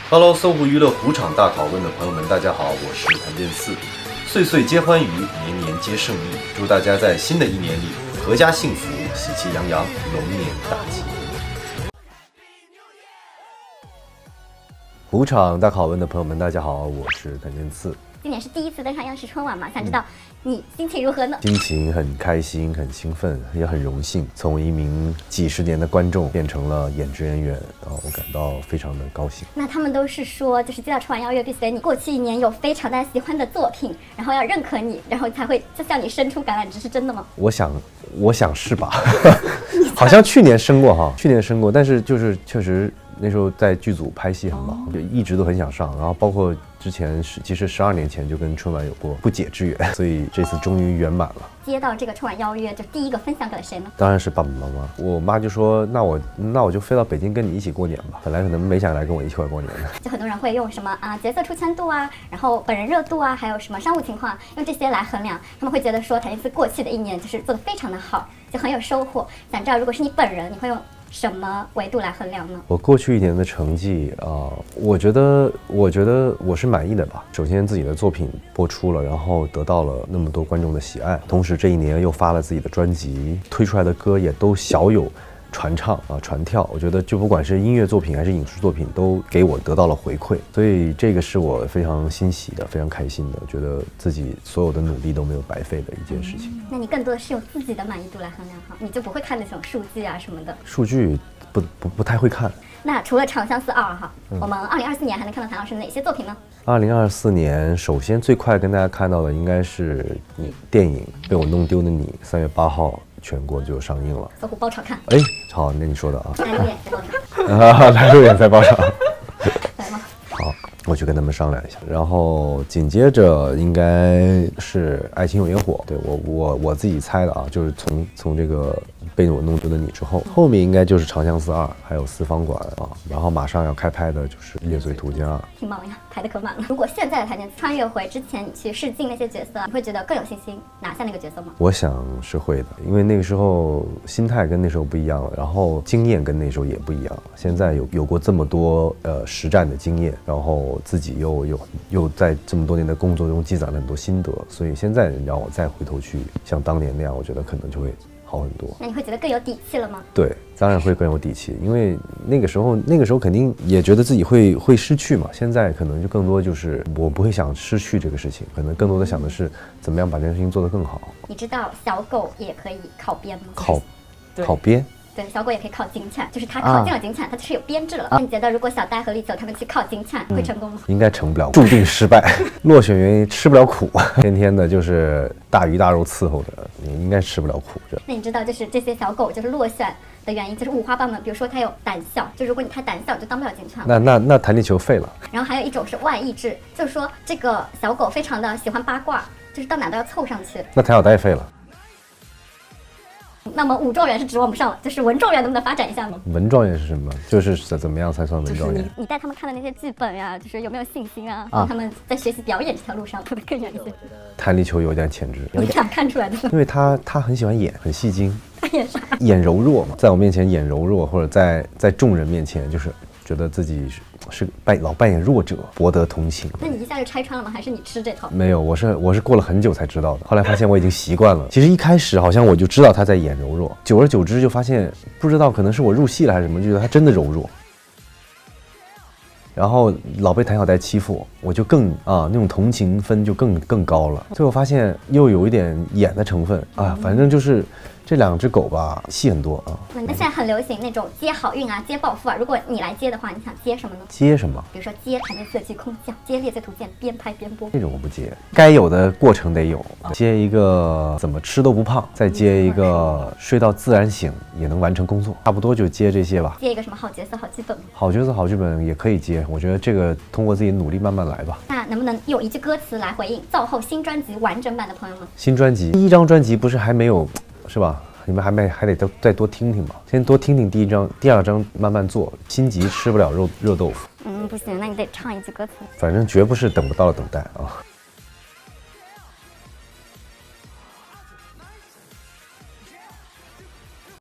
Hello，搜狐娱乐虎场大拷问的朋友们，大家好，我是谭健次。岁岁皆欢愉，年年皆胜利。祝大家在新的一年里阖家幸福，喜气洋洋，龙年大吉。虎场大拷问的朋友们，大家好，我是谭健次。今年是第一次登上央视春晚嘛，想知道你心情如何呢？心情很开心，很兴奋，也很荣幸，从一名几十年的观众变成了演职人员，然后我感到非常的高兴。那他们都是说，就是接到春晚邀约，必须得你过去一年有非常大家喜欢的作品，然后要认可你，然后才会就向你伸出橄榄枝，是真的吗？我想是吧？好像去年升过哈，但是就是确实那时候在剧组拍戏很忙，就一直都很想上，然后包括之前其实12年前就跟春晚有过不解之缘，所以这次终于圆满了。接到这个春晚邀约，就第一个分享给了谁呢？当然是爸爸妈妈。我妈就说，那我就飞到北京跟你一起过年吧。本来可能没想来跟我一起过年的。就很多人会用什么角色出圈度啊，然后本人热度啊，还有什么商务情况，用这些来衡量。他们会觉得说，谭健次过去的一年就是做得非常的好，就很有收获。想知道如果是你本人，你会用什么维度来衡量呢？我过去一年的成绩我觉得我是满意的吧。首先自己的作品播出了，然后得到了那么多观众的喜爱，同时这一年又发了自己的专辑，推出来的歌也都小有传唱传跳。我觉得就不管是音乐作品还是影视作品，都给我得到了回馈，所以这个是我非常欣喜的，非常开心的，觉得自己所有的努力都没有白费的一件事情。那你更多的是用自己的满意度来衡量哈，你就不会看那种数据啊什么的。数据不太会看。那除了《长相思2》哈，我们2024年还能看到谭老师哪些作品呢？2024年，首先最快跟大家看到的应该是电影《被我弄丢的你》，3月8号全国就上映了。搜狐包场看。哎，好，那你说的啊。来路演在包场。来路演在包场。来吗？好，我去跟他们商量一下。然后紧接着应该是《爱情有烟火》，对我自己猜的啊，就是从这个被我弄丢的你之后面应该就是《长相思2》，还有《四方馆》啊，然后马上要开拍的就是《猎罪图鉴2》。挺忙呀，排得可满了。如果现在的谭健次穿越回之前你去试镜那些角色，你会觉得更有信心拿下那个角色吗？我想是会的，因为那个时候心态跟那时候不一样了，然后经验跟那时候也不一样了。现在有过这么多实战的经验，然后自己又在这么多年的工作中积攒了很多心得，所以现在你让我再回头去像当年那样，我觉得可能就会好很多。那你会觉得更有底气了吗？对，当然会更有底气，因为那个时候肯定也觉得自己会失去嘛。现在可能就更多就是我不会想失去这个事情，可能更多的想的是怎么样把这件事情做得更好。你知道小狗也可以考编吗？考编？对，小狗也可以考金灿，就是它考进了金灿，它是有编制了。那你觉得如果小呆和立秋他们去考金灿，会成功吗？应该成不了，注定失败。落选原因吃不了苦，天天的就是大鱼大肉伺候着，你应该吃不了苦。那你知道就是这些小狗就是落选的原因就是五花八门，比如说它有胆小，就如果你太胆小就当不了金灿。那弹力球废了。然后还有一种是外溢制，就是说这个小狗非常的喜欢八卦，就是到哪都要凑上去。那谭小呆废了。那么武状元是指望不上了，就是文状元能不能发展一下呢？文状元是什么？就是怎么样才算文状元？你带他们看的那些剧本呀，就是有没有信心啊？让他们在学习表演这条路上会不会更远一些？弹力球有点潜质，你想看出来的，因为他很喜欢演，很戏精。他演啥？演柔弱嘛，在我面前演柔弱，或者在众人面前就是觉得自己是老扮演弱者，博得同情。那你一下就拆穿了吗？还是你吃这套？没有，我是过了很久才知道的。后来发现我已经习惯了。其实一开始好像我就知道他在演柔弱，久而久之就发现不知道可能是我入戏了还是什么，就觉得他真的柔弱。然后老被谭小呆欺负我就更那种同情分就更高了。最后发现又有一点演的成分反正就是这两只狗吧，戏很多那现在很流行那种接好运啊，接暴富啊。如果你来接的话，你想接什么呢？接什么？比如说接谭健次的空降，接猎罪图鉴，边拍边播。这种我不接，该有的过程得有。接一个怎么吃都不胖，再接一个睡到自然醒也能完成工作，差不多就接这些吧。接一个什么好角色、好剧本吗？好角色、好剧本也可以接，我觉得这个通过自己努力慢慢来吧。那能不能用一句歌词来回应造后新专辑完整版的朋友们？新专辑第一张专辑不是还没有，是吧？你们还得再多听听吧，先多听听第一张，第二张慢慢做。心急吃不了热豆腐。不行，那你得唱一句歌词。反正绝不是等不到的等待啊。